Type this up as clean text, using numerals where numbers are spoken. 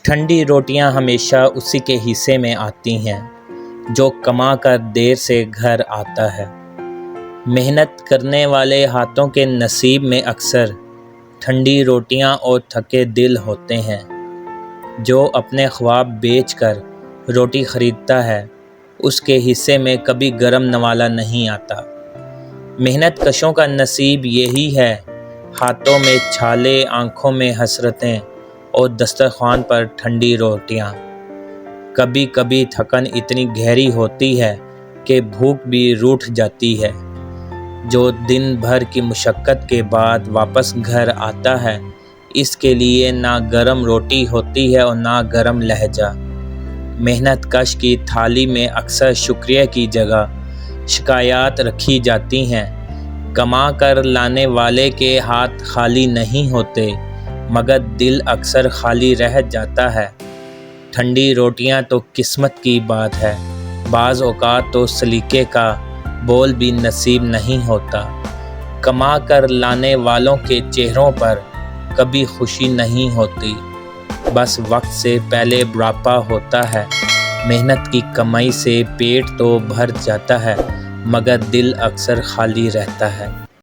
ٹھنڈی روٹیاں ہمیشہ اسی کے حصے میں آتی ہیں جو کما کر دیر سے گھر آتا ہے۔ محنت کرنے والے ہاتھوں کے نصیب میں اکثر ٹھنڈی روٹیاں اور تھکے دل ہوتے ہیں۔ جو اپنے خواب بیچ کر روٹی خریدتا ہے اس کے حصے میں کبھی گرم نوالا نہیں آتا۔ محنت کشوں کا نصیب یہی ہے، ہاتھوں میں چھالے، آنکھوں میں حسرتیں اور دسترخوان پر ٹھنڈی روٹیاں۔ کبھی کبھی تھکن اتنی گہری ہوتی ہے کہ بھوک بھی روٹھ جاتی ہے۔ جو دن بھر کی مشقت کے بعد واپس گھر آتا ہے اس کے لیے نہ گرم روٹی ہوتی ہے اور نہ گرم لہجہ۔ محنت کش کی تھالی میں اکثر شکریہ کی جگہ شکایات رکھی جاتی ہیں۔ کما کر لانے والے کے ہاتھ خالی نہیں ہوتے مگر دل اکثر خالی رہ جاتا ہے۔ ٹھنڈی روٹیاں تو قسمت کی بات ہے، بعض اوقات تو سلیقے کا بول بھی نصیب نہیں ہوتا۔ کما کر لانے والوں کے چہروں پر کبھی خوشی نہیں ہوتی، بس وقت سے پہلے بڑھاپا ہوتا ہے۔ محنت کی کمائی سے پیٹ تو بھر جاتا ہے مگر دل اکثر خالی رہتا ہے۔